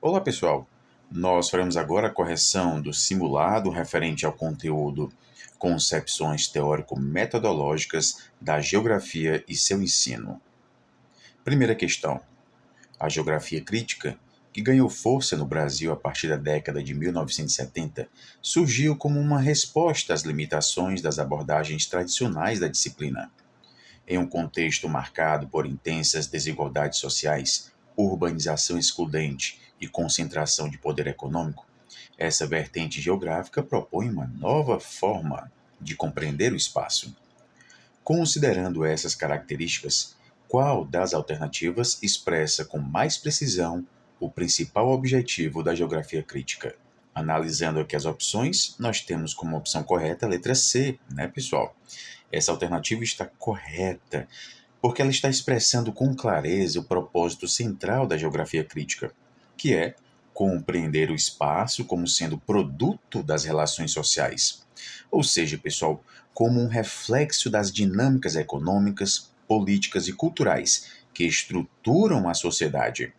Olá, pessoal! Nós faremos agora a correção do simulado referente ao conteúdo Concepções teórico-metodológicas da geografia e seu ensino. Primeira questão. A geografia crítica, que ganhou força no Brasil a partir da década de 1970, surgiu como uma resposta às limitações das abordagens tradicionais da disciplina. Em um contexto marcado por intensas desigualdades sociais, urbanização excludente e concentração de poder econômico, essa vertente geográfica propõe uma nova forma de compreender o espaço. Considerando essas características, qual das alternativas expressa com mais precisão o principal objetivo da geografia crítica? Analisando aqui as opções, nós temos como opção correta a letra C, né, pessoal? Essa alternativa está correta, porque ela está expressando com clareza o propósito central da geografia crítica, que é compreender o espaço como sendo produto das relações sociais. Ou seja, pessoal, como um reflexo das dinâmicas econômicas, políticas e culturais que estruturam a sociedade.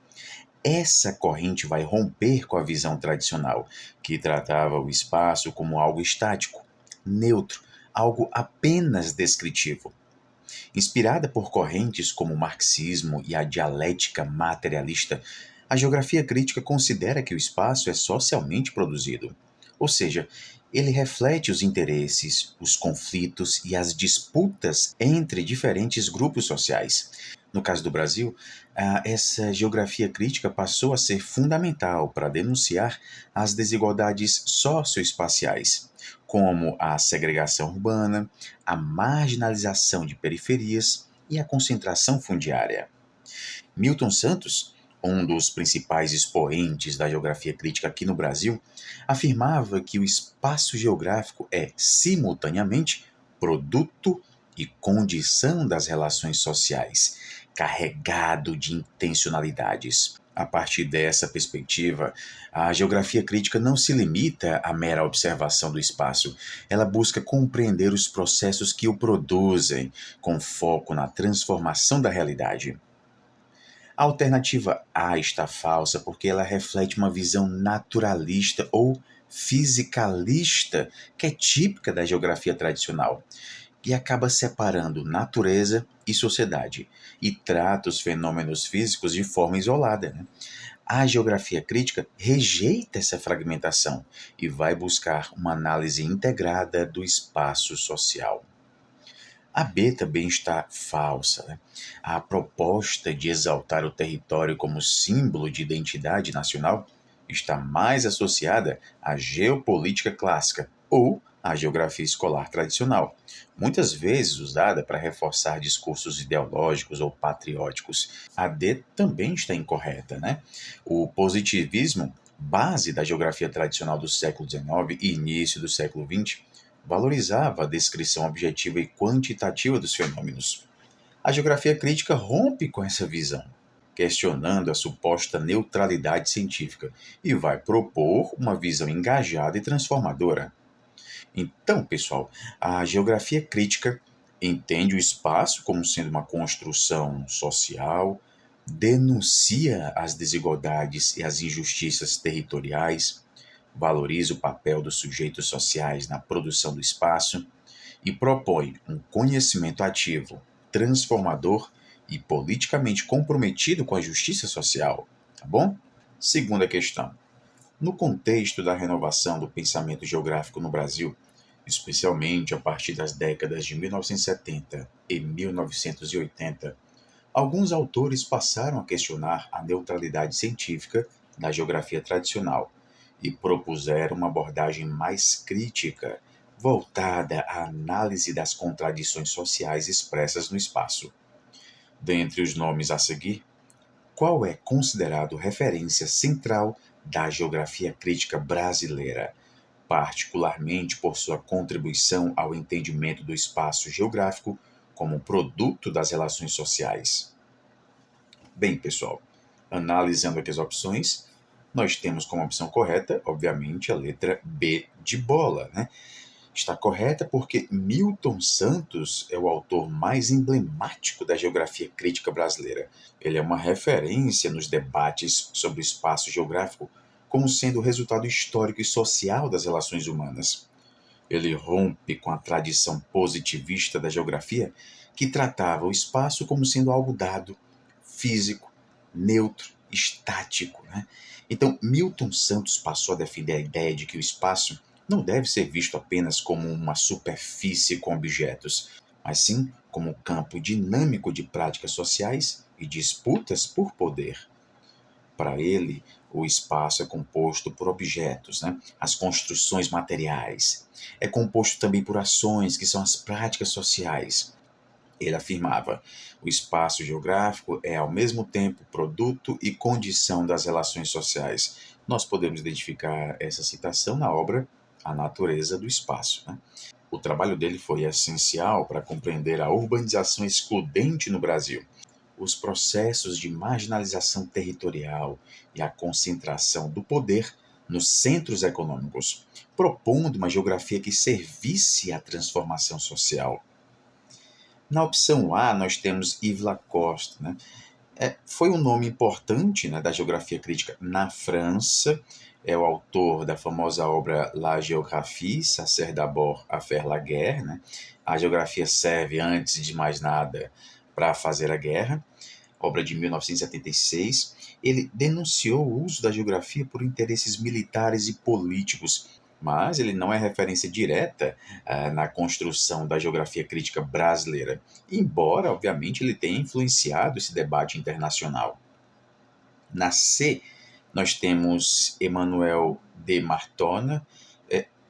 Essa corrente vai romper com a visão tradicional, que tratava o espaço como algo estático, neutro, algo apenas descritivo. Inspirada por correntes como o marxismo e a dialética materialista, a geografia crítica considera que o espaço é socialmente produzido, ou seja, ele reflete os interesses, os conflitos e as disputas entre diferentes grupos sociais. No caso do Brasil, essa geografia crítica passou a ser fundamental para denunciar as desigualdades socioespaciais, como a segregação urbana, a marginalização de periferias e a concentração fundiária. Milton Santos, um dos principais expoentes da geografia crítica aqui no Brasil, afirmava que o espaço geográfico é, simultaneamente, produto e condição das relações sociais, carregado de intencionalidades. A partir dessa perspectiva, a geografia crítica não se limita à mera observação do espaço. Ela busca compreender os processos que o produzem, com foco na transformação da realidade. A alternativa A está falsa porque ela reflete uma visão naturalista ou fisicalista que é típica da geografia tradicional e acaba separando natureza e sociedade e trata os fenômenos físicos de forma isolada, né? A geografia crítica rejeita essa fragmentação e vai buscar uma análise integrada do espaço social. A B também está falsa, né? A proposta de exaltar o território como símbolo de identidade nacional está mais associada à geopolítica clássica ou à geografia escolar tradicional, muitas vezes usada para reforçar discursos ideológicos ou patrióticos. A D também está incorreta, né? O positivismo, base da geografia tradicional do século XIX e início do século XX, valorizava a descrição objetiva e quantitativa dos fenômenos. A geografia crítica rompe com essa visão, questionando a suposta neutralidade científica e vai propor uma visão engajada e transformadora. Então, pessoal, a geografia crítica entende o espaço como sendo uma construção social, denuncia as desigualdades e as injustiças territoriais, valoriza o papel dos sujeitos sociais na produção do espaço e propõe um conhecimento ativo, transformador e politicamente comprometido com a justiça social, tá bom? Segunda questão. No contexto da renovação do pensamento geográfico no Brasil, especialmente a partir das décadas de 1970 e 1980, alguns autores passaram a questionar a neutralidade científica da geografia tradicional e propuseram uma abordagem mais crítica, voltada à análise das contradições sociais expressas no espaço. Dentre os nomes a seguir, qual é considerado referência central da geografia crítica brasileira, particularmente por sua contribuição ao entendimento do espaço geográfico como produto das relações sociais? Bem, pessoal, analisando aqui as opções, nós temos como opção correta, obviamente, a letra B de bola, né? Está correta porque Milton Santos é o autor mais emblemático da geografia crítica brasileira. Ele é uma referência nos debates sobre o espaço geográfico como sendo o resultado histórico e social das relações humanas. Ele rompe com a tradição positivista da geografia, que tratava o espaço como sendo algo dado, físico, neutro, estático. Né? Então, Milton Santos passou a defender a ideia de que o espaço não deve ser visto apenas como uma superfície com objetos, mas sim como um campo dinâmico de práticas sociais e disputas por poder. Para ele, o espaço é composto por objetos, né? As construções materiais. É composto também por ações, que são as práticas sociais. Ele afirmava: o espaço geográfico é, ao mesmo tempo, produto e condição das relações sociais. Nós podemos identificar essa citação na obra A Natureza do Espaço. Né? O trabalho dele foi essencial para compreender a urbanização excludente no Brasil, os processos de marginalização territorial e a concentração do poder nos centros econômicos, propondo uma geografia que servisse à transformação social. Na opção A, nós temos Yves Lacoste. Né? Foi um nome importante, né, da geografia crítica na França. É o autor da famosa obra La Géographie, ça sert d'abord à faire la guerre. Né? A geografia serve, antes de mais nada, para fazer a guerra. Obra de 1976, ele denunciou o uso da geografia por interesses militares e políticos, mas ele não é referência direta na construção da geografia crítica brasileira, embora, obviamente, ele tenha influenciado esse debate internacional. Na C, nós temos Emmanuel de Martona.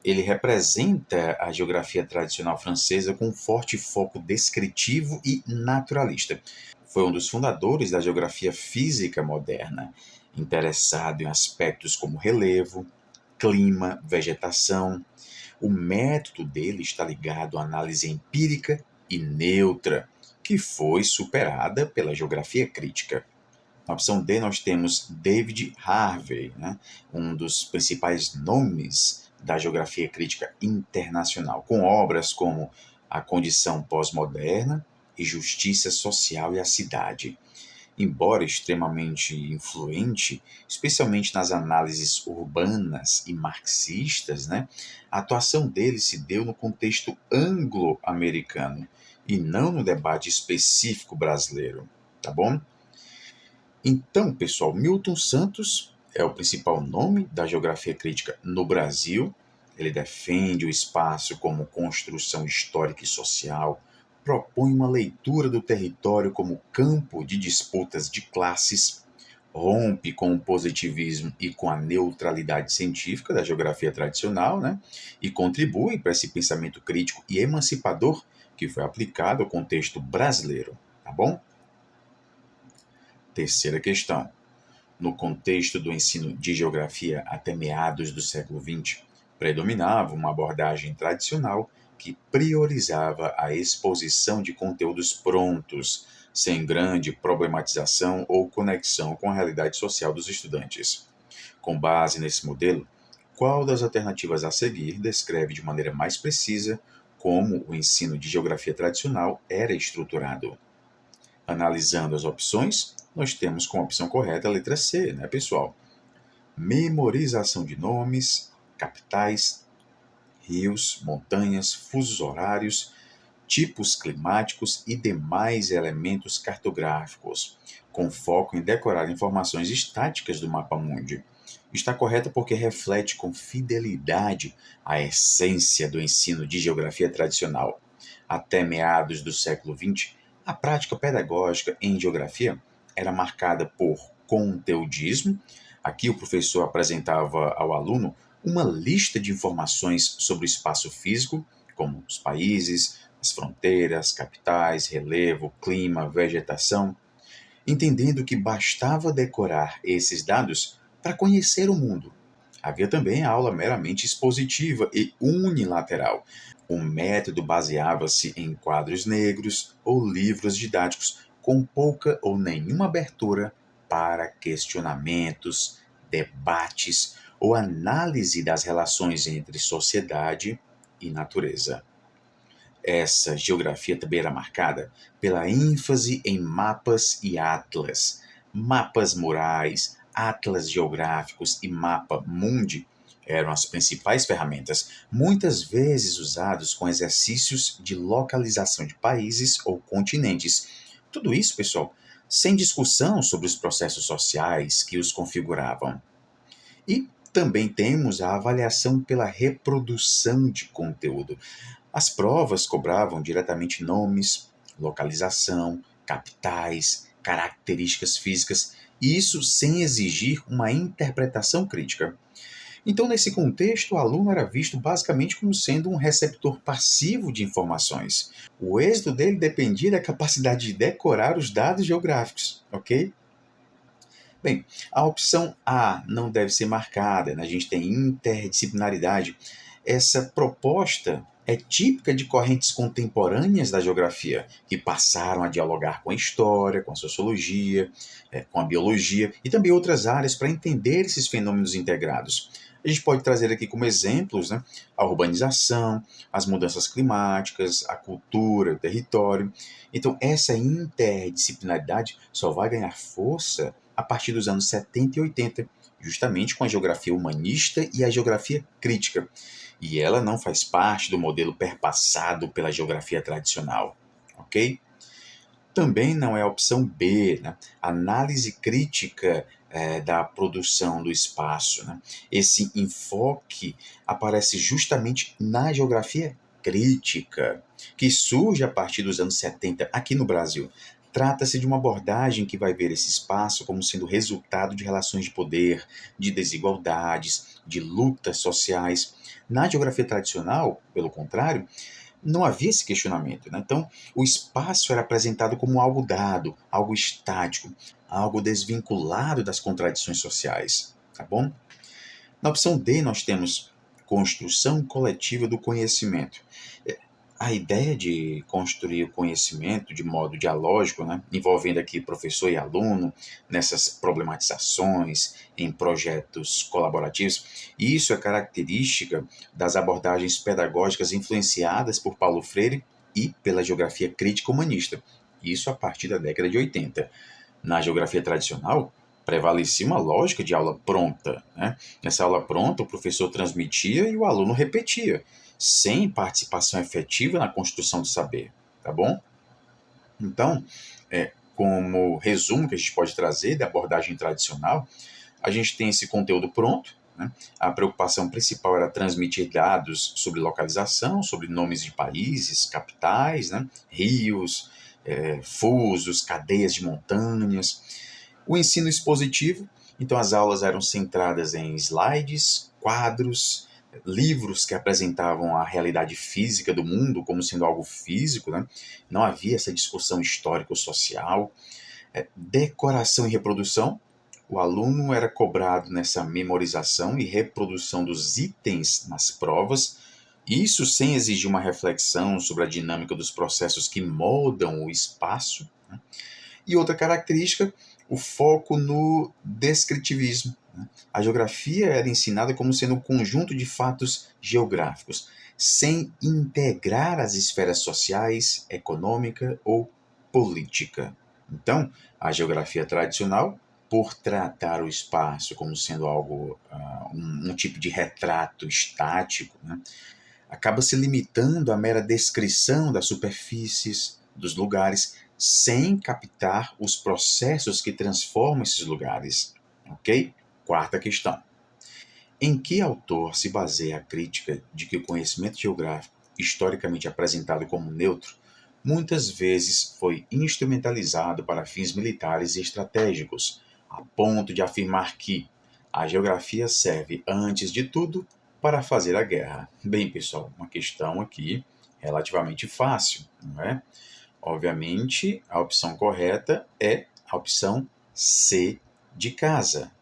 Ele representa a geografia tradicional francesa com um forte foco descritivo e naturalista. Foi um dos fundadores da geografia física moderna, interessado em aspectos como relevo, clima, vegetação. O método dele está ligado à análise empírica e neutra, que foi superada pela geografia crítica. Na opção D, nós temos David Harvey, né? Um dos principais nomes da geografia crítica internacional, com obras como A Condição Pós-Moderna e Justiça Social e a Cidade. Embora extremamente influente, especialmente nas análises urbanas e marxistas, né, a atuação dele se deu no contexto anglo-americano e não no debate específico brasileiro, tá bom? Então, pessoal, Milton Santos é o principal nome da geografia crítica no Brasil. Ele defende o espaço como construção histórica e social, propõe uma leitura do território como campo de disputas de classes, rompe com o positivismo e com a neutralidade científica da geografia tradicional, né? E contribui para esse pensamento crítico e emancipador que foi aplicado ao contexto brasileiro, tá bom? Terceira questão. No contexto do ensino de geografia até meados do século XX, predominava uma abordagem tradicional que priorizava a exposição de conteúdos prontos, sem grande problematização ou conexão com a realidade social dos estudantes. Com base nesse modelo, qual das alternativas a seguir descreve de maneira mais precisa como o ensino de geografia tradicional era estruturado? Analisando as opções, nós temos como opção correta a letra C, né, pessoal? Memorização de nomes, capitais, rios, montanhas, fusos horários, tipos climáticos e demais elementos cartográficos, com foco em decorar informações estáticas do mapa-mundi. Está correta porque reflete com fidelidade a essência do ensino de geografia tradicional. Até meados do século XX, a prática pedagógica em geografia era marcada por conteudismo. Aqui o professor apresentava ao aluno uma lista de informações sobre o espaço físico, como os países, as fronteiras, capitais, relevo, clima, vegetação, entendendo que bastava decorar esses dados para conhecer o mundo. Havia também a aula meramente expositiva e unilateral. O método baseava-se em quadros negros ou livros didáticos com pouca ou nenhuma abertura para questionamentos, debates ou análise das relações entre sociedade e natureza. Essa geografia também era marcada pela ênfase em mapas e atlas. Mapas murais, atlas geográficos e mapa mundi eram as principais ferramentas, muitas vezes usados com exercícios de localização de países ou continentes. Tudo isso, pessoal, sem discussão sobre os processos sociais que os configuravam. E também temos a avaliação pela reprodução de conteúdo. As provas cobravam diretamente nomes, localização, capitais, características físicas, e isso sem exigir uma interpretação crítica. Então, nesse contexto, o aluno era visto basicamente como sendo um receptor passivo de informações. O êxito dele dependia da capacidade de decorar os dados geográficos, ok? Bem, a opção A não deve ser marcada, né? A gente tem interdisciplinaridade. Essa proposta é típica de correntes contemporâneas da geografia, que passaram a dialogar com a história, com a sociologia, com a biologia e também outras áreas para entender esses fenômenos integrados. A gente pode trazer aqui como exemplos, né, a urbanização, as mudanças climáticas, a cultura, o território. Então, essa interdisciplinaridade só vai ganhar força a partir dos anos 70 e 80, justamente com a geografia humanista e a geografia crítica. E ela não faz parte do modelo perpassado pela geografia tradicional, ok? Também não é a opção B, né? Análise crítica da produção do espaço. Né? Esse enfoque aparece justamente na geografia crítica, que surge a partir dos anos 70 aqui no Brasil. Trata-se de uma abordagem que vai ver esse espaço como sendo resultado de relações de poder, de desigualdades, de lutas sociais. Na geografia tradicional, pelo contrário, não havia esse questionamento. Né? Então, o espaço era apresentado como algo dado, algo estático, algo desvinculado das contradições sociais. Tá bom? Na opção D, nós temos construção coletiva do conhecimento. A ideia de construir o conhecimento de modo dialógico, né, envolvendo aqui professor e aluno, nessas problematizações, em projetos colaborativos, isso é característica das abordagens pedagógicas influenciadas por Paulo Freire e pela geografia crítica humanista, isso a partir da década de 80. Na geografia tradicional, prevalecia uma lógica de aula pronta. Né? Nessa aula pronta, o professor transmitia e o aluno repetia, sem participação efetiva na construção do saber. Tá bom? Então, como resumo que a gente pode trazer da abordagem tradicional, a gente tem esse conteúdo pronto. Né? A preocupação principal era transmitir dados sobre localização, sobre nomes de países, capitais, né? Rios, fusos, cadeias de montanhas. O ensino expositivo, então as aulas eram centradas em slides, quadros, livros que apresentavam a realidade física do mundo como sendo algo físico, né? Não havia essa discussão histórico-social. Decoração e reprodução, o aluno era cobrado nessa memorização e reprodução dos itens nas provas, isso sem exigir uma reflexão sobre a dinâmica dos processos que moldam o espaço. Né? E outra característica, o foco no descritivismo. Né? A geografia era ensinada como sendo um conjunto de fatos geográficos, sem integrar as esferas sociais, econômica ou política. Então, a geografia tradicional, por tratar o espaço como sendo algo, um tipo de retrato estático, né, acaba se limitando à mera descrição das superfícies, dos lugares, sem captar os processos que transformam esses lugares. Ok? Quarta questão. Em que autor se baseia a crítica de que o conhecimento geográfico, historicamente apresentado como neutro, muitas vezes foi instrumentalizado para fins militares e estratégicos, a ponto de afirmar que a geografia serve, antes de tudo, para fazer a guerra? Bem, pessoal, uma questão aqui relativamente fácil, não é? Obviamente, a opção correta é a opção C de casa,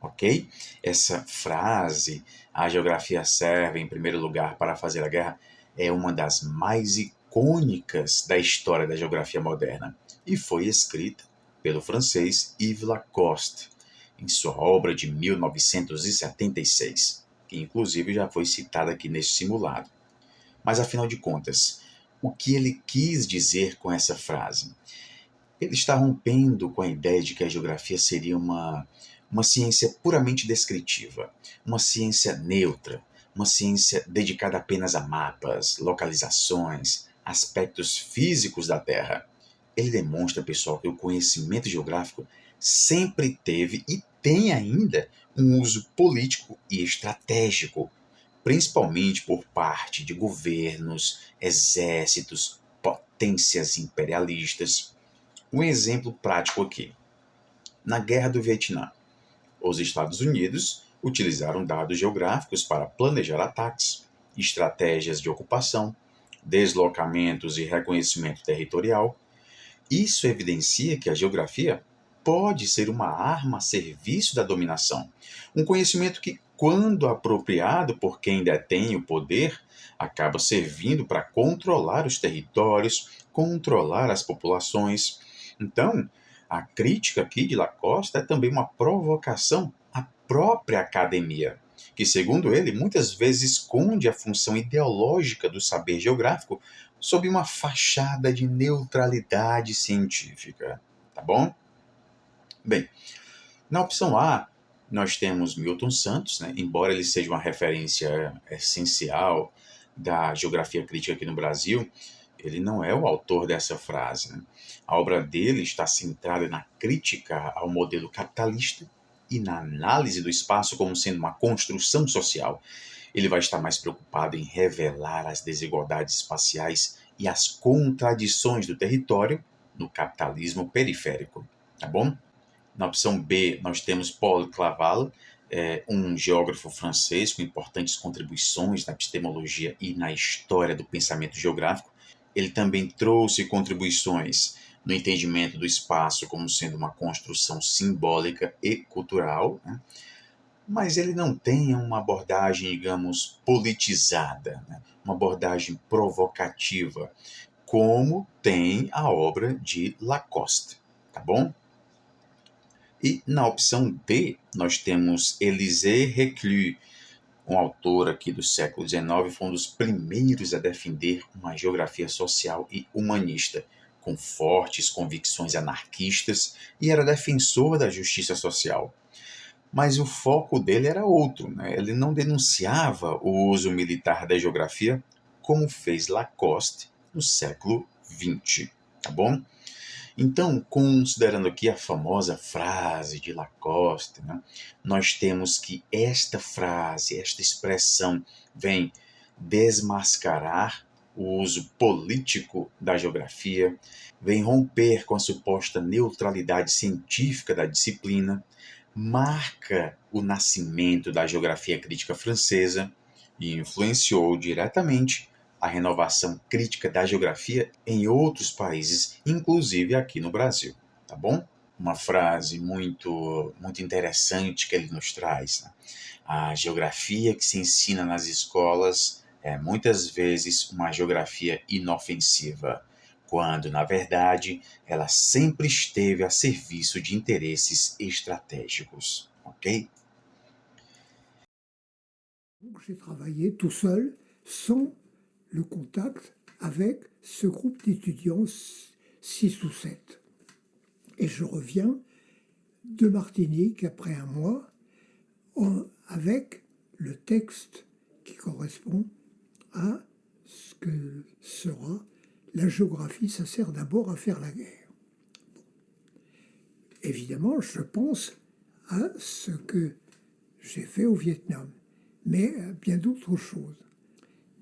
ok? Essa frase, a geografia serve em primeiro lugar para fazer a guerra, é uma das mais icônicas da história da geografia moderna e foi escrita pelo francês Yves Lacoste em sua obra de 1976, que inclusive já foi citada aqui nesse simulado. Mas afinal de contas, o que ele quis dizer com essa frase? Ele está rompendo com a ideia de que a geografia seria uma ciência puramente descritiva, uma ciência neutra, uma ciência dedicada apenas a mapas, localizações, aspectos físicos da Terra. Ele demonstra, pessoal, que o conhecimento geográfico sempre teve e tem ainda um uso político e estratégico, principalmente por parte de governos, exércitos, potências imperialistas. Um exemplo prático aqui. Na Guerra do Vietnã, os Estados Unidos utilizaram dados geográficos para planejar ataques, estratégias de ocupação, deslocamentos e reconhecimento territorial. Isso evidencia que a geografia pode ser uma arma a serviço da dominação. Um conhecimento que, quando apropriado por quem detém o poder, acaba servindo para controlar os territórios, controlar as populações. Então, a crítica aqui de Lacoste é também uma provocação à própria academia, que, segundo ele, muitas vezes esconde a função ideológica do saber geográfico sob uma fachada de neutralidade científica. Tá bom? Bem, na opção A, nós temos Milton Santos, né? Embora ele seja uma referência essencial da geografia crítica aqui no Brasil, ele não é o autor dessa frase. Né? A obra dele está centrada na crítica ao modelo capitalista e na análise do espaço como sendo uma construção social. Ele vai estar mais preocupado em revelar as desigualdades espaciais e as contradições do território no capitalismo periférico. Tá bom? Na opção B, nós temos Paul Claval, um geógrafo francês com importantes contribuições na epistemologia e na história do pensamento geográfico. Ele também trouxe contribuições no entendimento do espaço como sendo uma construção simbólica e cultural, né? Mas ele não tem uma abordagem, digamos, politizada, né? Uma abordagem provocativa, como tem a obra de Lacoste, tá bom? E na opção D, nós temos Élisée Reclus, um autor aqui do século XIX, foi um dos primeiros a defender uma geografia social e humanista, com fortes convicções anarquistas, e era defensor da justiça social. Mas o foco dele era outro, né? Ele não denunciava o uso militar da geografia, como fez Lacoste no século XX, tá bom? Então, considerando aqui a famosa frase de Lacoste, né, nós temos que esta frase, esta expressão, vem desmascarar o uso político da geografia, vem romper com a suposta neutralidade científica da disciplina, marca o nascimento da geografia crítica francesa e influenciou diretamente a renovação crítica da geografia em outros países, inclusive aqui no Brasil, tá bom? Uma frase muito interessante que ele nos traz, né? A geografia que se ensina nas escolas é muitas vezes uma geografia inofensiva, quando, na verdade, ela sempre esteve a serviço de interesses estratégicos, ok? J'ai travaillé tout seul, sans le contact avec ce groupe d'étudiants, 6 ou 7. Et je reviens de Martinique après un mois avec le texte qui correspond à ce que sera la géographie. Ça sert d'abord à faire la guerre. Évidemment, je pense à ce que j'ai fait au Vietnam, mais à bien d'autres choses.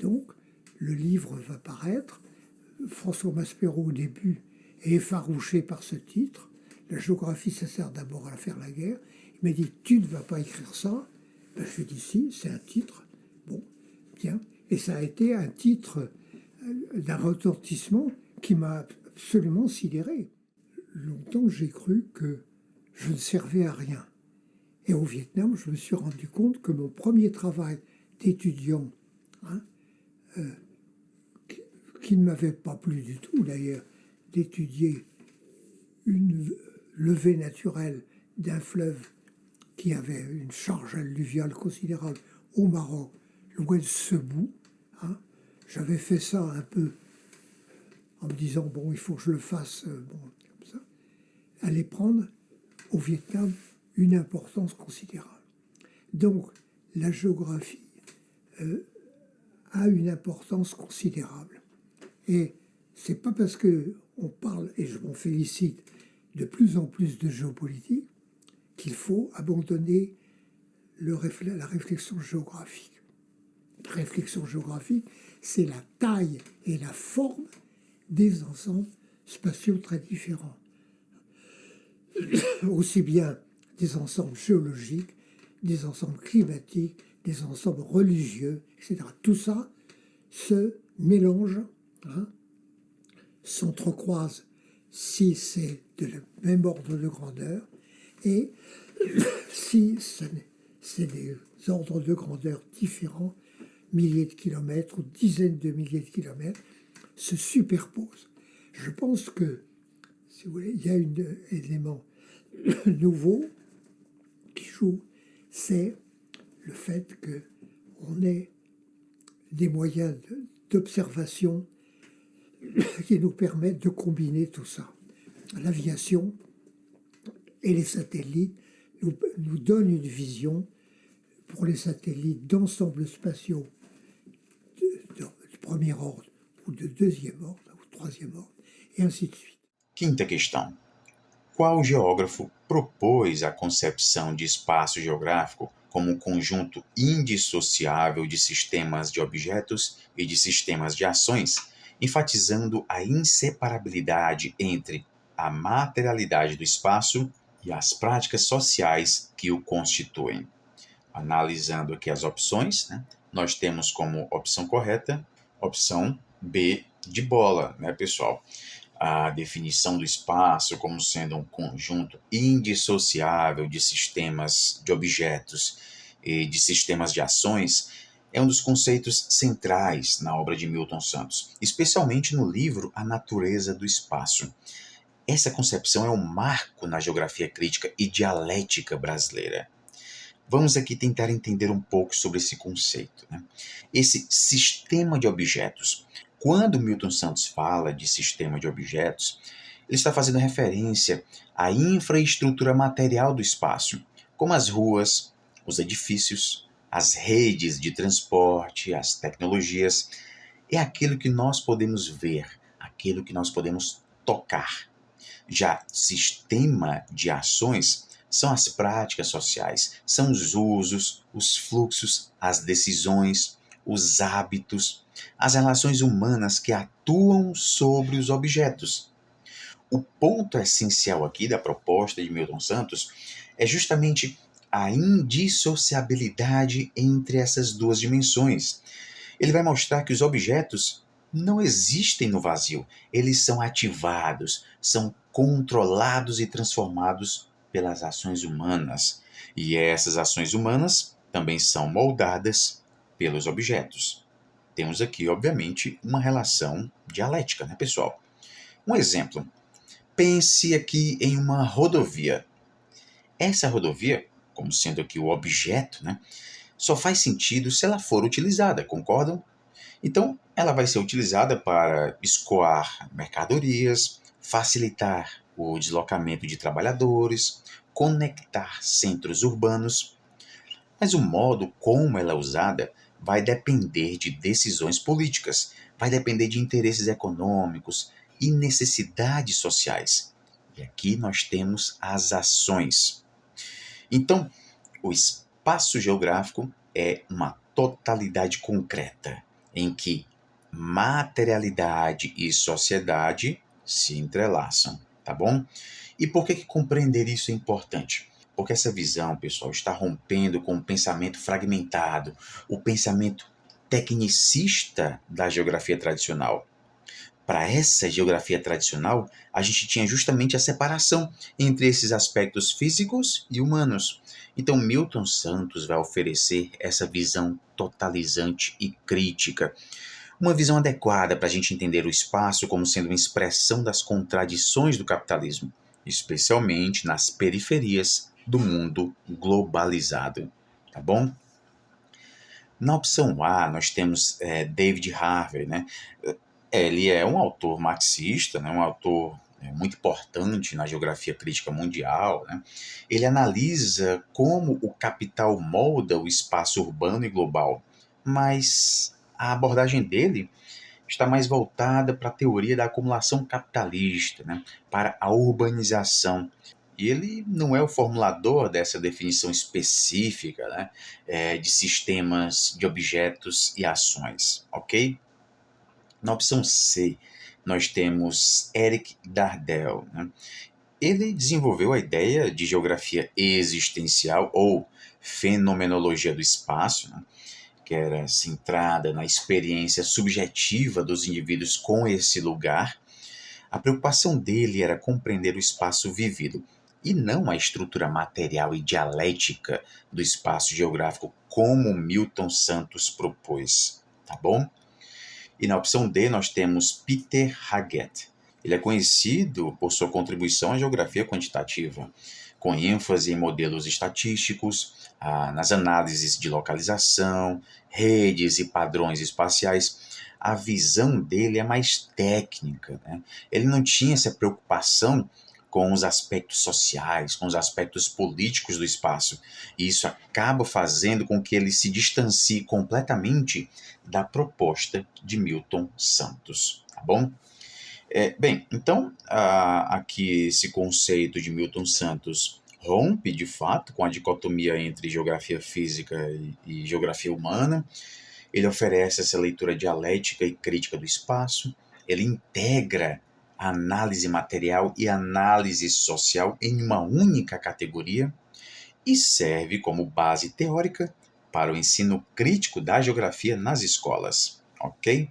Donc, le livre va paraître. François Maspero, au début, est effarouché par ce titre. La géographie, ça sert d'abord à faire la guerre. Il m'a dit, tu ne vas pas écrire ça. Ben, je lui ai dit, si, c'est un titre. Bon, bien. Et ça a été un titre d'un retentissement qui m'a absolument sidéré. Longtemps, j'ai cru que je ne servais à rien. Et au Vietnam, je me suis rendu compte que mon premier travail d'étudiant, qui ne m'avait pas plu du tout d'ailleurs, d'étudier une levée naturelle d'un fleuve qui avait une charge alluviale considérable au Maroc, loin de Sebou, j'avais fait ça un peu en me disant, bon, il faut que je le fasse, bon, comme ça, allait prendre au Vietnam une importance considérable. Donc, la géographie a une importance considérable. Et c'est pas parce qu'on parle, et je m'en félicite, de plus en plus de géopolitique, qu'il faut abandonner la réflexion géographique. La réflexion géographique, c'est la taille et la forme des ensembles spatiaux très différents. Aussi bien des ensembles géologiques, des ensembles climatiques, des ensembles religieux, etc. Tout ça se mélange, hein, s'entrecroise si c'est de le même ordre de grandeur, et si c'est des ordres de grandeur différents, milliers de kilomètres ou dizaines de milliers de kilomètres, se superposent. Je pense que, si vous voulez, il y a un élément nouveau qui joue, c'est le fait qu'on ait des moyens d'observation qui nous permettent de combiner tout ça. L'aviation et les satellites nous donnent une vision pour les satellites d'ensembles spatiaux de premier ordre ou de deuxième ordre ou troisième ordre, et ainsi de suite. Quinta questão. Qual geógrafo propôs a concepção de espaço geográfico como um conjunto indissociável de sistemas de objetos e de sistemas de ações, enfatizando a inseparabilidade entre a materialidade do espaço e as práticas sociais que o constituem? Analisando aqui as opções, né, nós temos como opção correta, opção B de bola, né, pessoal? A definição do espaço como sendo um conjunto indissociável de sistemas de objetos e de sistemas de ações é um dos conceitos centrais na obra de Milton Santos, especialmente no livro A Natureza do Espaço. Essa concepção é um marco na geografia crítica e dialética brasileira. Vamos aqui tentar entender um pouco sobre esse conceito, né? Esse sistema de objetos. Quando Milton Santos fala de sistema de objetos, ele está fazendo referência à infraestrutura material do espaço, como as ruas, os edifícios, as redes de transporte, as tecnologias. É aquilo que nós podemos ver, aquilo que nós podemos tocar. Já sistema de ações são as práticas sociais, são os usos, os fluxos, as decisões, os hábitos, as relações humanas que atuam sobre os objetos. O ponto essencial aqui da proposta de Milton Santos é justamente a indissociabilidade entre essas duas dimensões. Ele vai mostrar que os objetos não existem no vazio, eles são ativados, são controlados e transformados pelas ações humanas. E essas ações humanas também são moldadas pelos objetos. Temos aqui, obviamente, uma relação dialética, né, pessoal? Um exemplo. Pense aqui em uma rodovia. Essa rodovia, como sendo aqui o objeto, né, só faz sentido se ela for utilizada, concordam? Então, ela vai ser utilizada para escoar mercadorias, facilitar o deslocamento de trabalhadores, conectar centros urbanos. Mas o modo como ela é usada vai depender de decisões políticas, vai depender de interesses econômicos e necessidades sociais. E aqui nós temos as ações. Então, o espaço geográfico é uma totalidade concreta, em que materialidade e sociedade se entrelaçam, tá bom? E por que compreender isso é importante? Porque essa visão, pessoal, está rompendo com o pensamento fragmentado, o pensamento tecnicista da geografia tradicional. Para essa geografia tradicional, a gente tinha justamente a separação entre esses aspectos físicos e humanos. Então, Milton Santos vai oferecer essa visão totalizante e crítica, uma visão adequada para a gente entender o espaço como sendo uma expressão das contradições do capitalismo, especialmente nas periferias do mundo globalizado, tá bom? Na opção A, nós temos David Harvey, né? Ele é um autor marxista, né? Um autor muito importante na geografia crítica mundial, né? Ele analisa como o capital molda o espaço urbano e global, mas a abordagem dele está mais voltada para a teoria da acumulação capitalista, né? Para a urbanização. E ele não é o formulador dessa definição específica, né? De sistemas de objetos e ações, ok? Na opção C, nós temos Eric Dardel, né? Ele desenvolveu a ideia de geografia existencial ou fenomenologia do espaço, né? Que era centrada na experiência subjetiva dos indivíduos com esse lugar. A preocupação dele era compreender o espaço vivido e não a estrutura material e dialética do espaço geográfico, como Milton Santos propôs, tá bom? E na opção D nós temos Peter Haggett. Ele é conhecido por sua contribuição à geografia quantitativa, com ênfase em modelos estatísticos, nas análises de localização, redes e padrões espaciais. A visão dele é mais técnica, né? Ele não tinha essa preocupação com os aspectos sociais, com os aspectos políticos do espaço. E isso acaba fazendo com que ele se distancie completamente da proposta de Milton Santos, tá bom? Bem, então, aqui esse conceito de Milton Santos rompe, de fato, com a dicotomia entre geografia física e geografia humana. Ele oferece essa leitura dialética e crítica do espaço. Ele integra a análise material e análise social em uma única categoria e serve como base teórica para o ensino crítico da geografia nas escolas, ok?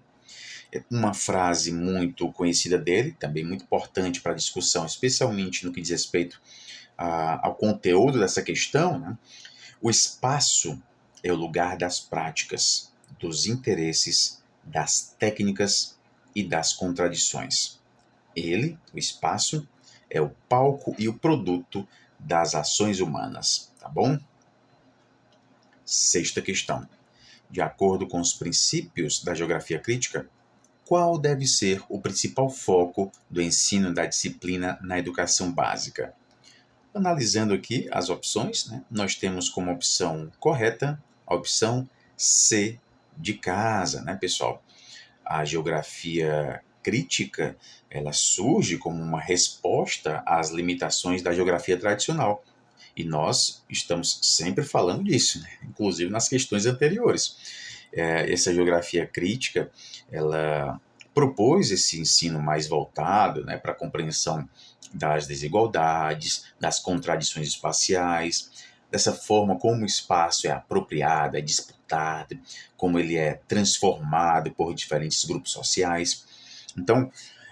Uma frase muito conhecida dele, também muito importante para a discussão, especialmente no que diz respeito ao conteúdo dessa questão, né? O espaço é o lugar das práticas, dos interesses, das técnicas e das contradições. Ele, o espaço, é o palco e o produto das ações humanas, tá bom? Sexta questão. De acordo com os princípios da geografia crítica, qual deve ser o principal foco do ensino da disciplina na educação básica? Analisando aqui as opções, né, nós temos como opção correta a opção C de casa, né, pessoal? A geografia crítica, ela surge como uma resposta às limitações da geografia tradicional. E nós estamos sempre falando disso, né? Inclusive nas questões anteriores. Essa geografia crítica, ela propôs esse ensino mais voltado, né, para a compreensão das desigualdades, das contradições espaciais, dessa forma como o espaço é apropriado, é disputado, como ele é transformado por diferentes grupos sociais. Então,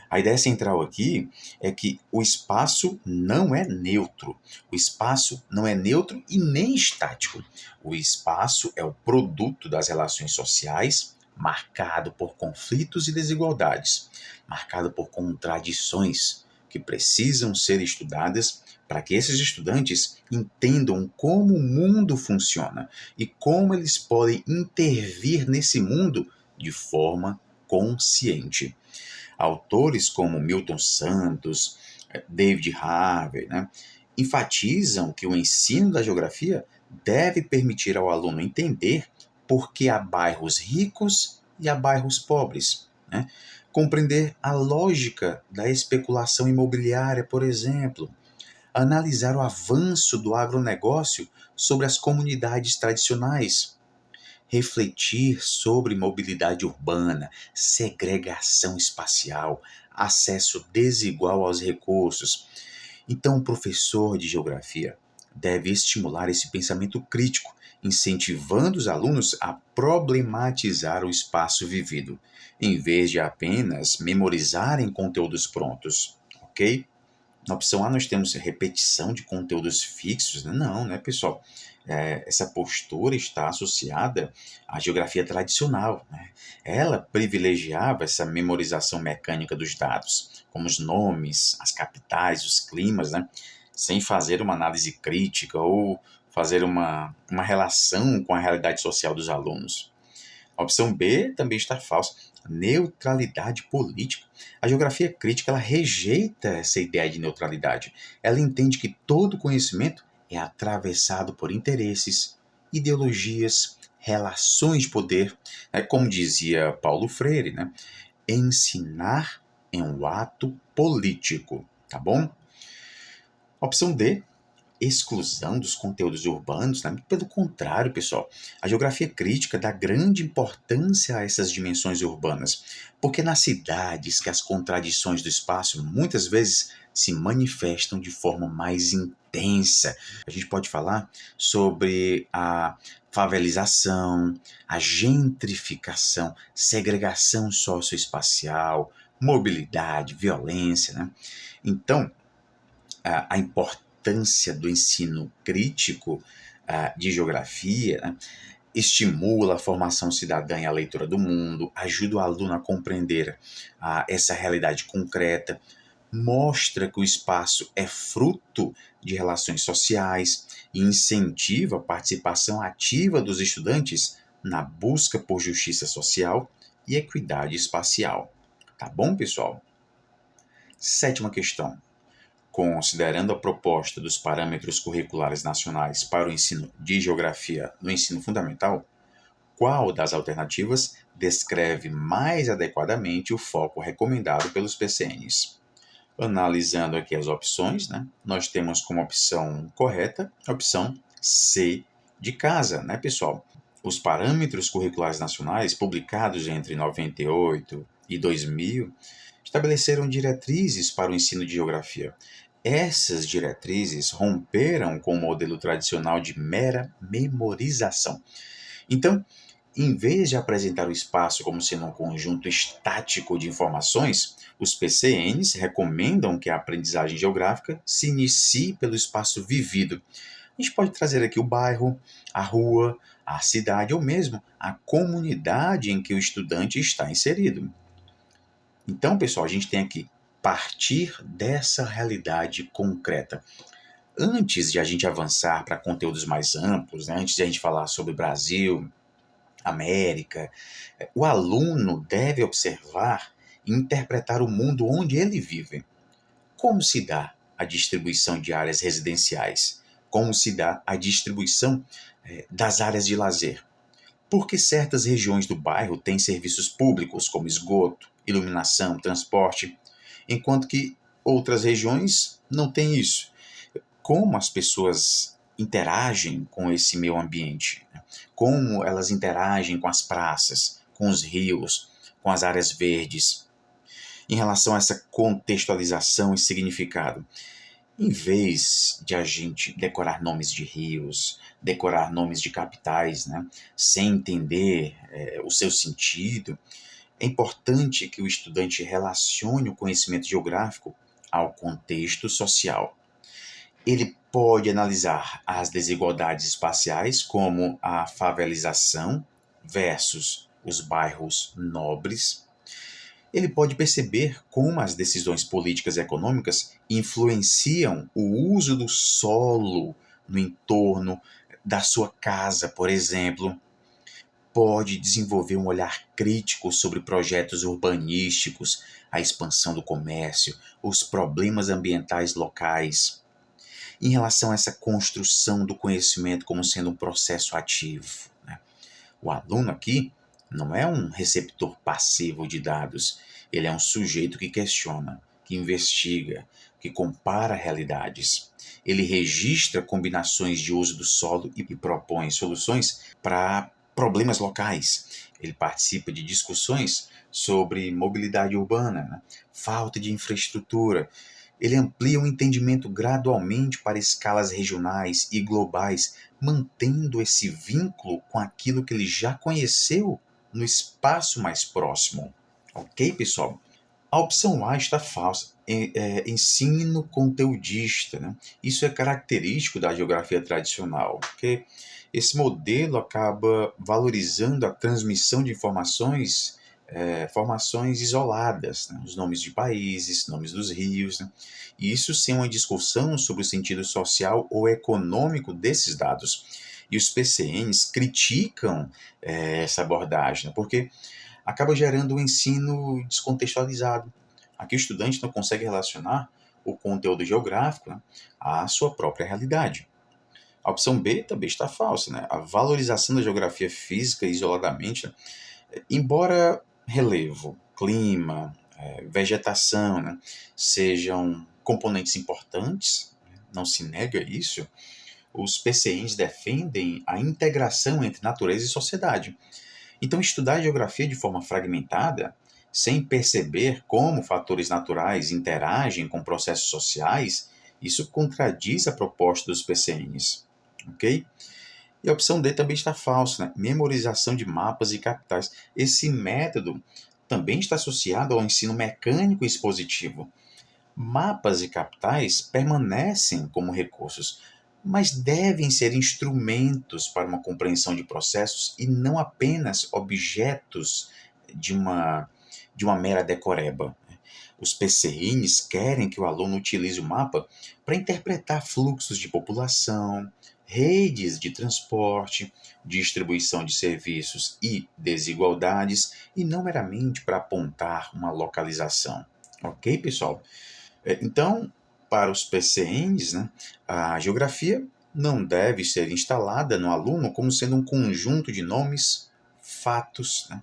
a ideia central aqui é que o espaço não é neutro. O espaço não é neutro e nem estático. O espaço é o produto das relações sociais, marcado por conflitos e desigualdades, marcado por contradições que precisam ser estudadas para que esses estudantes entendam como o mundo funciona e como eles podem intervir nesse mundo de forma consciente. Autores como Milton Santos, David Harvey, né, enfatizam que o ensino da geografia deve permitir ao aluno entender por que há bairros ricos e há bairros pobres, né? Compreender a lógica da especulação imobiliária, por exemplo, analisar o avanço do agronegócio sobre as comunidades tradicionais, refletir sobre mobilidade urbana, segregação espacial, acesso desigual aos recursos. Então, o professor de geografia deve estimular esse pensamento crítico, incentivando os alunos a problematizar o espaço vivido, em vez de apenas memorizarem conteúdos prontos, ok? Na opção A nós temos repetição de conteúdos fixos. Não, né, pessoal? Essa postura está associada à geografia tradicional, né? Ela privilegiava essa memorização mecânica dos dados, como os nomes, as capitais, os climas, né? Sem fazer uma análise crítica ou fazer uma relação com a realidade social dos alunos. A opção B também está falsa. Neutralidade política. A geografia crítica ela rejeita essa ideia de neutralidade. Ela entende que todo conhecimento é atravessado por interesses, ideologias, relações de poder. Como dizia Paulo Freire, né? Ensinar é um ato político, tá bom? Opção D, exclusão dos conteúdos urbanos, né? Pelo contrário, pessoal, a geografia crítica dá grande importância a essas dimensões urbanas, porque nas cidades que as contradições do espaço muitas vezes se manifestam de forma mais intensa. A gente pode falar sobre a favelização, a gentrificação, segregação socioespacial, mobilidade, violência, né? Então, a importância do ensino crítico de geografia, né, estimula a formação cidadã e a leitura do mundo, ajuda o aluno a compreender essa realidade concreta, mostra que o espaço é fruto de relações sociais e incentiva a participação ativa dos estudantes na busca por justiça social e equidade espacial. Tá bom, pessoal? Sétima questão. Considerando a proposta dos parâmetros curriculares nacionais para o ensino de geografia no ensino fundamental, qual das alternativas descreve mais adequadamente o foco recomendado pelos PCNs? Analisando aqui as opções, né, nós temos como opção correta a opção C de casa, né, pessoal? Os parâmetros curriculares nacionais, publicados entre 98 e 2000, estabeleceram diretrizes para o ensino de geografia. Essas diretrizes romperam com o modelo tradicional de mera memorização. Então, em vez de apresentar o espaço como sendo um conjunto estático de informações, os PCNs recomendam que a aprendizagem geográfica se inicie pelo espaço vivido. A gente pode trazer aqui o bairro, a rua, a cidade ou mesmo a comunidade em que o estudante está inserido. Então, pessoal, a gente tem aqui partir dessa realidade concreta. Antes de a gente avançar para conteúdos mais amplos, né, antes de a gente falar sobre Brasil, América, o aluno deve observar e interpretar o mundo onde ele vive. Como se dá a distribuição de áreas residenciais? Como se dá a distribuição das áreas de lazer? Por que certas regiões do bairro têm serviços públicos como esgoto, iluminação, transporte, enquanto que outras regiões não têm isso? Como as pessoas interagem com esse meio ambiente? Como elas interagem com as praças, com os rios, com as áreas verdes? Em relação a essa contextualização e significado, em vez de a gente decorar nomes de rios, decorar nomes de capitais, né, sem entender o seu sentido, é importante que o estudante relacione o conhecimento geográfico ao contexto social. Ele pode analisar as desigualdades espaciais, como a favelização versus os bairros nobres. Ele pode perceber como as decisões políticas e econômicas influenciam o uso do solo no entorno da sua casa, por exemplo. Pode desenvolver um olhar crítico sobre projetos urbanísticos, a expansão do comércio, os problemas ambientais locais. Em relação a essa construção do conhecimento como sendo um processo ativo, né? O aluno aqui não é um receptor passivo de dados, ele é um sujeito que questiona, que investiga, que compara realidades. Ele registra combinações de uso do solo e propõe soluções para problemas locais. Ele participa de discussões sobre mobilidade urbana, né? Falta de infraestrutura. Ele amplia o entendimento gradualmente para escalas regionais e globais, mantendo esse vínculo com aquilo que ele já conheceu no espaço mais próximo. Ok, pessoal? A opção A está falsa. Ensino conteudista, né? Isso é característico da geografia tradicional, porque esse modelo acaba valorizando a transmissão de informações formações isoladas, né? Os nomes de países, nomes dos rios, né? E isso sem uma discussão sobre o sentido social ou econômico desses dados. E os PCNs criticam essa abordagem, né? Porque acaba gerando um ensino descontextualizado. Aqui o estudante não consegue relacionar o conteúdo geográfico, né, à sua própria realidade. A opção B também está falsa, né? A valorização da geografia física isoladamente, né, embora relevo, clima, vegetação, né, sejam componentes importantes, não se nega isso, os PCNs defendem a integração entre natureza e sociedade. Então, estudar geografia de forma fragmentada, sem perceber como fatores naturais interagem com processos sociais, isso contradiz a proposta dos PCNs, ok? E a opção D também está falsa, né? Memorização de mapas e capitais. Esse método também está associado ao ensino mecânico expositivo. Mapas e capitais permanecem como recursos, mas devem ser instrumentos para uma compreensão de processos e não apenas objetos de uma, de uma mera decoreba. Os PCNs querem que o aluno utilize o mapa para interpretar fluxos de população, redes de transporte, distribuição de serviços e desigualdades, e não meramente para apontar uma localização. Ok, pessoal? Então, para os PCNs, né, a geografia não deve ser instalada no aluno como sendo um conjunto de nomes, fatos. Né?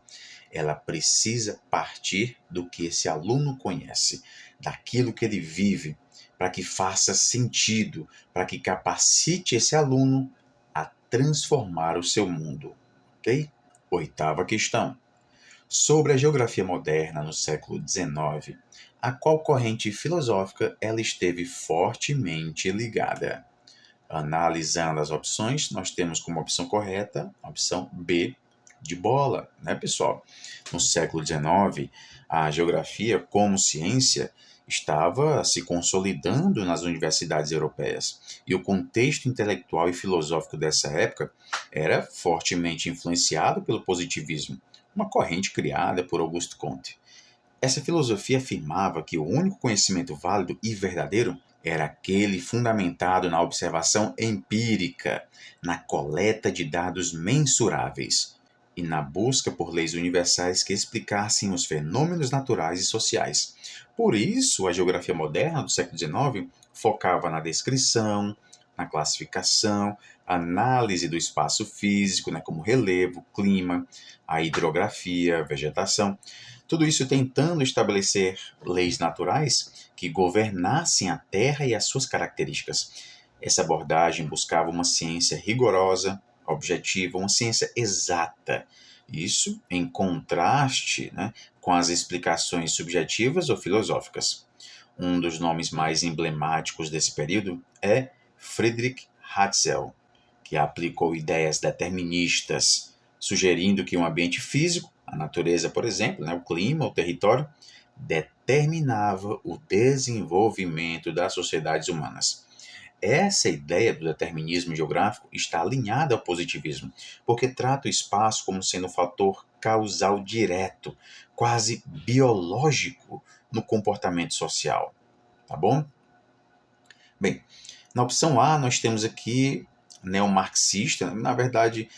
Ela precisa partir do que esse aluno conhece, daquilo que ele vive, para que faça sentido, para que capacite esse aluno a transformar o seu mundo. Ok? Oitava questão. Sobre a geografia moderna no século XIX, a qual corrente filosófica ela esteve fortemente ligada? Analisando as opções, nós temos como opção correta a opção B, de bola, né, pessoal? No século XIX, a geografia como ciência estava se consolidando nas universidades europeias, e o contexto intelectual e filosófico dessa época era fortemente influenciado pelo positivismo, uma corrente criada por Auguste Comte. Essa filosofia afirmava que o único conhecimento válido e verdadeiro era aquele fundamentado na observação empírica, na coleta de dados mensuráveis e na busca por leis universais que explicassem os fenômenos naturais e sociais. Por isso, a geografia moderna do século XIX focava na descrição, na classificação, análise do espaço físico, né, como relevo, clima, a hidrografia, vegetação. Tudo isso tentando estabelecer leis naturais que governassem a Terra e as suas características. Essa abordagem buscava uma ciência rigorosa, objetiva, uma ciência exata. Isso em contraste, né, com as explicações subjetivas ou filosóficas. Um dos nomes mais emblemáticos desse período é Friedrich Hatzel, que aplicou ideias deterministas, sugerindo que um ambiente físico, a natureza, por exemplo, né, o clima, o território, determinava o desenvolvimento das sociedades humanas. Essa ideia do determinismo geográfico está alinhada ao positivismo, porque trata o espaço como sendo um fator causal direto, quase biológico no comportamento social. Tá bom? Bem, na opção A, nós temos aqui neomarxista, na verdade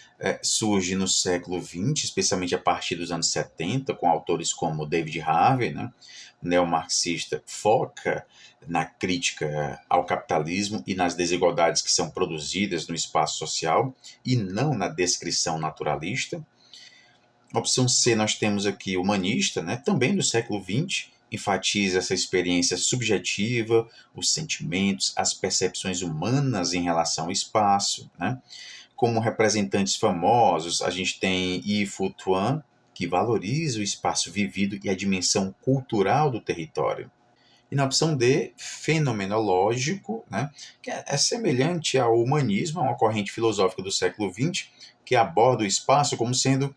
surge no século XX, especialmente a partir dos anos 70, com autores como David Harvey, né? O neomarxista foca na crítica ao capitalismo e nas desigualdades que são produzidas no espaço social, e não na descrição naturalista. Opção C, nós temos aqui humanista, né, também do século XX, enfatiza essa experiência subjetiva, os sentimentos, as percepções humanas em relação ao espaço. Né? Como representantes famosos, a gente tem Yves Foutuan, que valoriza o espaço vivido e a dimensão cultural do território. E na opção D, fenomenológico, né, que é semelhante ao humanismo, uma corrente filosófica do século XX, que aborda o espaço como sendo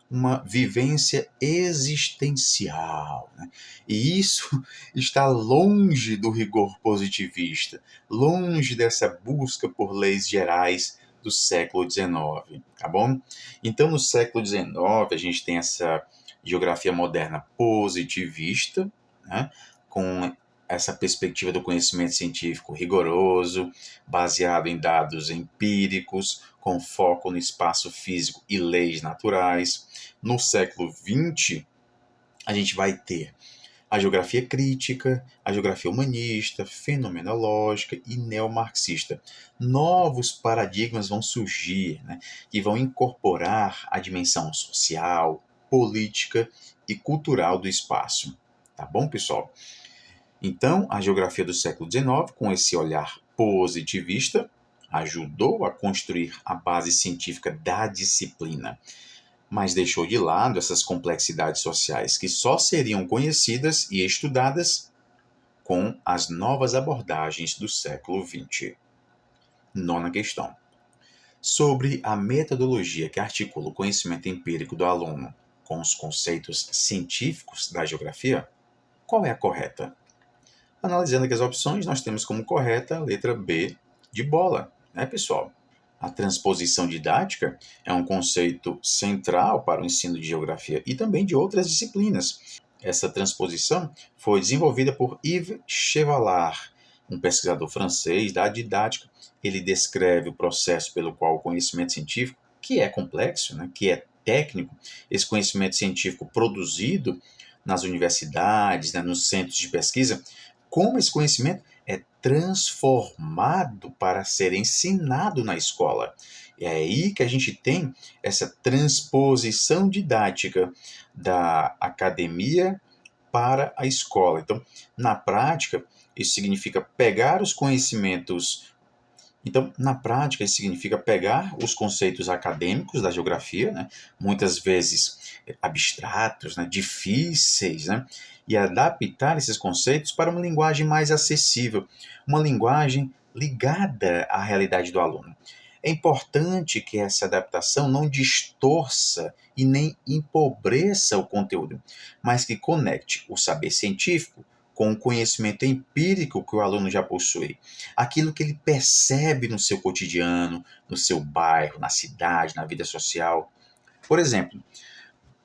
uma vivência existencial. Né? E isso está longe do rigor positivista, longe dessa busca por leis gerais do século XIX, tá bom? Então, no século XIX, a gente tem essa geografia moderna positivista, né, com essa perspectiva do conhecimento científico rigoroso, baseado em dados empíricos, com foco no espaço físico e leis naturais. No século XX, a gente vai ter a geografia crítica, a geografia humanista, fenomenológica e neomarxista. Novos paradigmas vão surgir, né, e vão incorporar a dimensão social, política e cultural do espaço. Tá bom, pessoal? Então, a geografia do século XIX, com esse olhar positivista, ajudou a construir a base científica da disciplina, mas deixou de lado essas complexidades sociais que só seriam conhecidas e estudadas com as novas abordagens do século XX. Nona questão. Sobre a metodologia que articula o conhecimento empírico do aluno com os conceitos científicos da geografia, qual é a correta? Analisando aqui as opções, nós temos como correta a letra B de bola, né, pessoal? A transposição didática é um conceito central para o ensino de geografia e também de outras disciplinas. Essa transposição foi desenvolvida por Yves Chevalard, um pesquisador francês da didática. Ele descreve o processo pelo qual o conhecimento científico, que é complexo, né, que é técnico, esse conhecimento científico produzido nas universidades, né, nos centros de pesquisa, como esse conhecimento é transformado para ser ensinado na escola. É aí que a gente tem essa transposição didática da academia para a escola. Então, na prática, isso significa pegar os conhecimentos. Então, na prática, isso significa pegar os conceitos acadêmicos da geografia, né, muitas vezes abstratos, né, difíceis, né, e adaptar esses conceitos para uma linguagem mais acessível, uma linguagem ligada à realidade do aluno. É importante que essa adaptação não distorça e nem empobreça o conteúdo, mas que conecte o saber científico com o conhecimento empírico que o aluno já possui, aquilo que ele percebe no seu cotidiano, no seu bairro, na cidade, na vida social. Por exemplo,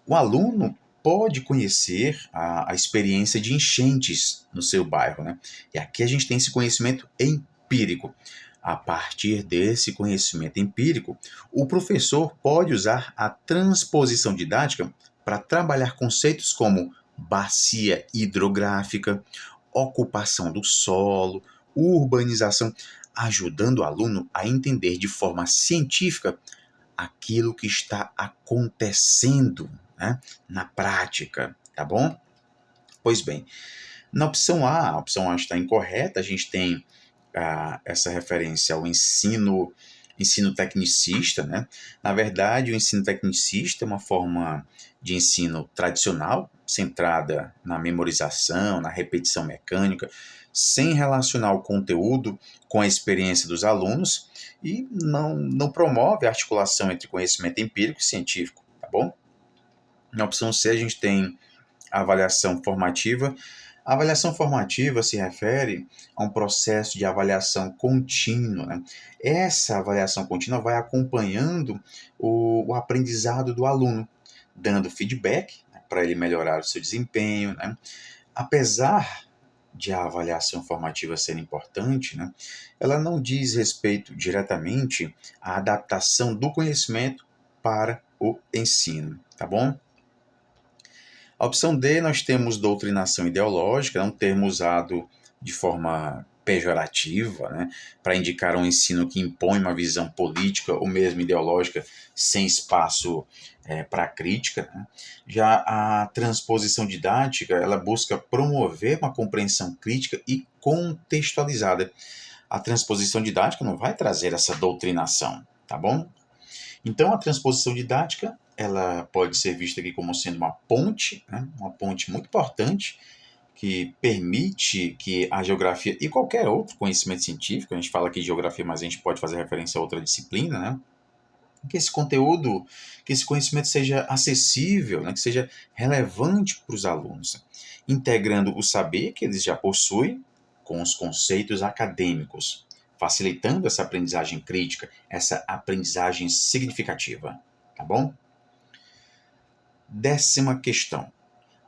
o aluno pode conhecer a experiência de enchentes no seu bairro, né? E aqui a gente tem esse conhecimento empírico. A partir desse conhecimento empírico, o professor pode usar a transposição didática para trabalhar conceitos como bacia hidrográfica, ocupação do solo, urbanização, ajudando o aluno a entender de forma científica aquilo que está acontecendo, né, na prática, tá bom? Pois bem, na opção A está incorreta, a gente tem essa referência ao ensino tecnicista, né? Na verdade, o ensino tecnicista é uma forma de ensino tradicional, centrada na memorização, na repetição mecânica, sem relacionar o conteúdo com a experiência dos alunos e não promove a articulação entre conhecimento empírico e científico, tá bom? Na opção C, a gente tem a avaliação formativa. A avaliação formativa se refere a um processo de avaliação contínua, né? Essa avaliação contínua vai acompanhando o aprendizado do aluno, dando feedback, né, para ele melhorar o seu desempenho, né? Apesar de a avaliação formativa ser importante, né, ela não diz respeito diretamente à adaptação do conhecimento para o ensino, tá bom? A opção D, nós temos doutrinação ideológica, é um termo usado de forma pejorativa, né, para indicar um ensino que impõe uma visão política ou mesmo ideológica sem espaço para crítica, né. Já a transposição didática, ela busca promover uma compreensão crítica e contextualizada. A transposição didática não vai trazer essa doutrinação, tá bom? Então, a transposição didática, ela pode ser vista aqui como sendo uma ponte, né? Uma ponte muito importante, que permite que a geografia e qualquer outro conhecimento científico, a gente fala aqui de geografia, mas a gente pode fazer referência a outra disciplina, né? Que esse conteúdo, que esse conhecimento seja acessível, né? Que seja relevante para os alunos, integrando o saber que eles já possuem com os conceitos acadêmicos, facilitando essa aprendizagem crítica, essa aprendizagem significativa, tá bom? 10ª questão.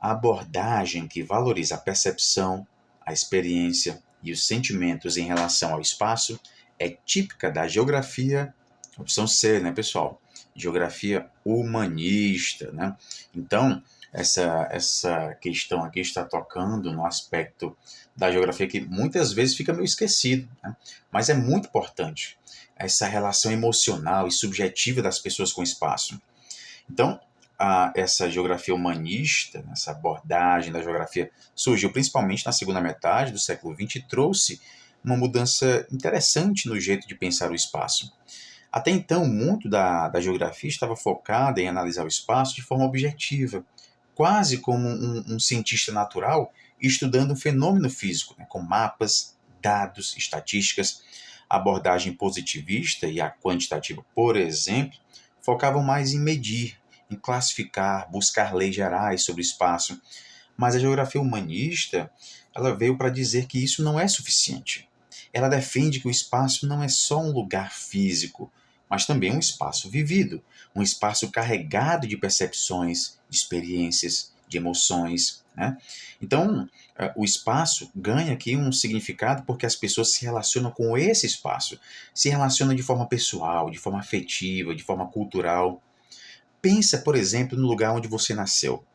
A abordagem que valoriza a percepção, a experiência e os sentimentos em relação ao espaço é típica da geografia, opção C, né, pessoal? Geografia humanista, né? Então, essa questão aqui está tocando no aspecto da geografia que muitas vezes fica meio esquecido, né? Mas é muito importante essa relação emocional e subjetiva das pessoas com o espaço. Então, essa geografia humanista, essa abordagem da geografia, surgiu principalmente na segunda metade do século XX e trouxe uma mudança interessante no jeito de pensar o espaço. Até então, muito da geografia estava focada em analisar o espaço de forma objetiva, quase como um cientista natural estudando um fenômeno físico, né, com mapas, dados, estatísticas. A abordagem positivista e a quantitativa, por exemplo, focavam mais em medir, em classificar, buscar leis gerais sobre o espaço. Mas a geografia humanista, ela veio para dizer que isso não é suficiente. Ela defende que o espaço não é só um lugar físico, mas também um espaço vivido, um espaço carregado de percepções, de experiências, de emoções, né? Então, o espaço ganha aqui um significado porque as pessoas se relacionam com esse espaço, se relacionam de forma pessoal, de forma afetiva, de forma cultural. Pensa, por exemplo, no lugar onde você nasceu,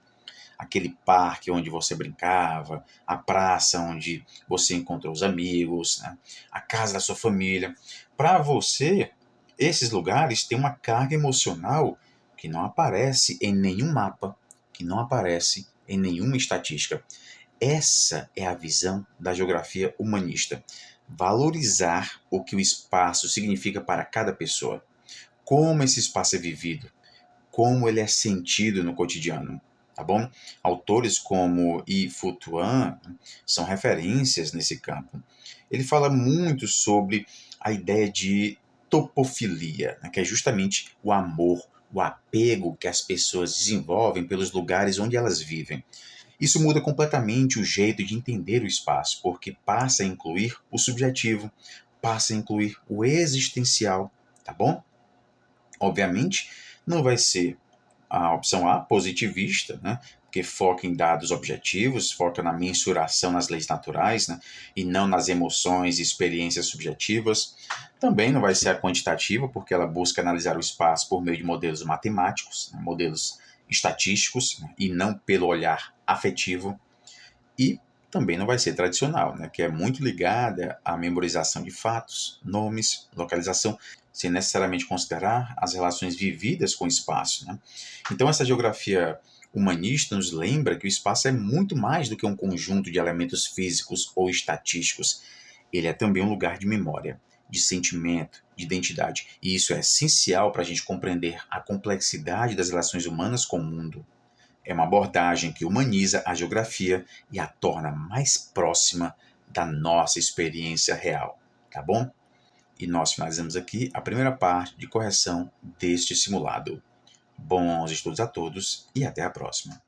aquele parque onde você brincava, a praça onde você encontrou os amigos, né? A casa da sua família. Para você, esses lugares têm uma carga emocional que não aparece em nenhum mapa, que não aparece em nenhuma estatística. Essa é a visão da geografia humanista. Valorizar o que o espaço significa para cada pessoa. Como esse espaço é vivido, como ele é sentido no cotidiano, tá bom? Autores como Yi-Fu Tuan são referências nesse campo. Ele fala muito sobre a ideia de topofilia, né, que é justamente o amor, o apego que as pessoas desenvolvem pelos lugares onde elas vivem. Isso muda completamente o jeito de entender o espaço, porque passa a incluir o subjetivo, passa a incluir o existencial, tá bom? Obviamente, não vai ser a opção A, positivista, né? Porque foca em dados objetivos, foca na mensuração nas leis naturais, né? E não nas emoções e experiências subjetivas. Também não vai ser a quantitativa, porque ela busca analisar o espaço por meio de modelos matemáticos, né? Modelos estatísticos, né? E não pelo olhar afetivo. E também não vai ser tradicional, né, que é muito ligada à memorização de fatos, nomes, localização, sem necessariamente considerar as relações vividas com o espaço. Né? Então, essa geografia humanista nos lembra que o espaço é muito mais do que um conjunto de elementos físicos ou estatísticos. Ele é também um lugar de memória, de sentimento, de identidade. E isso é essencial para a gente compreender a complexidade das relações humanas com o mundo. É uma abordagem que humaniza a geografia e a torna mais próxima da nossa experiência real, tá bom? E nós finalizamos aqui a primeira parte de correção deste simulado. Bons estudos a todos e até a próxima.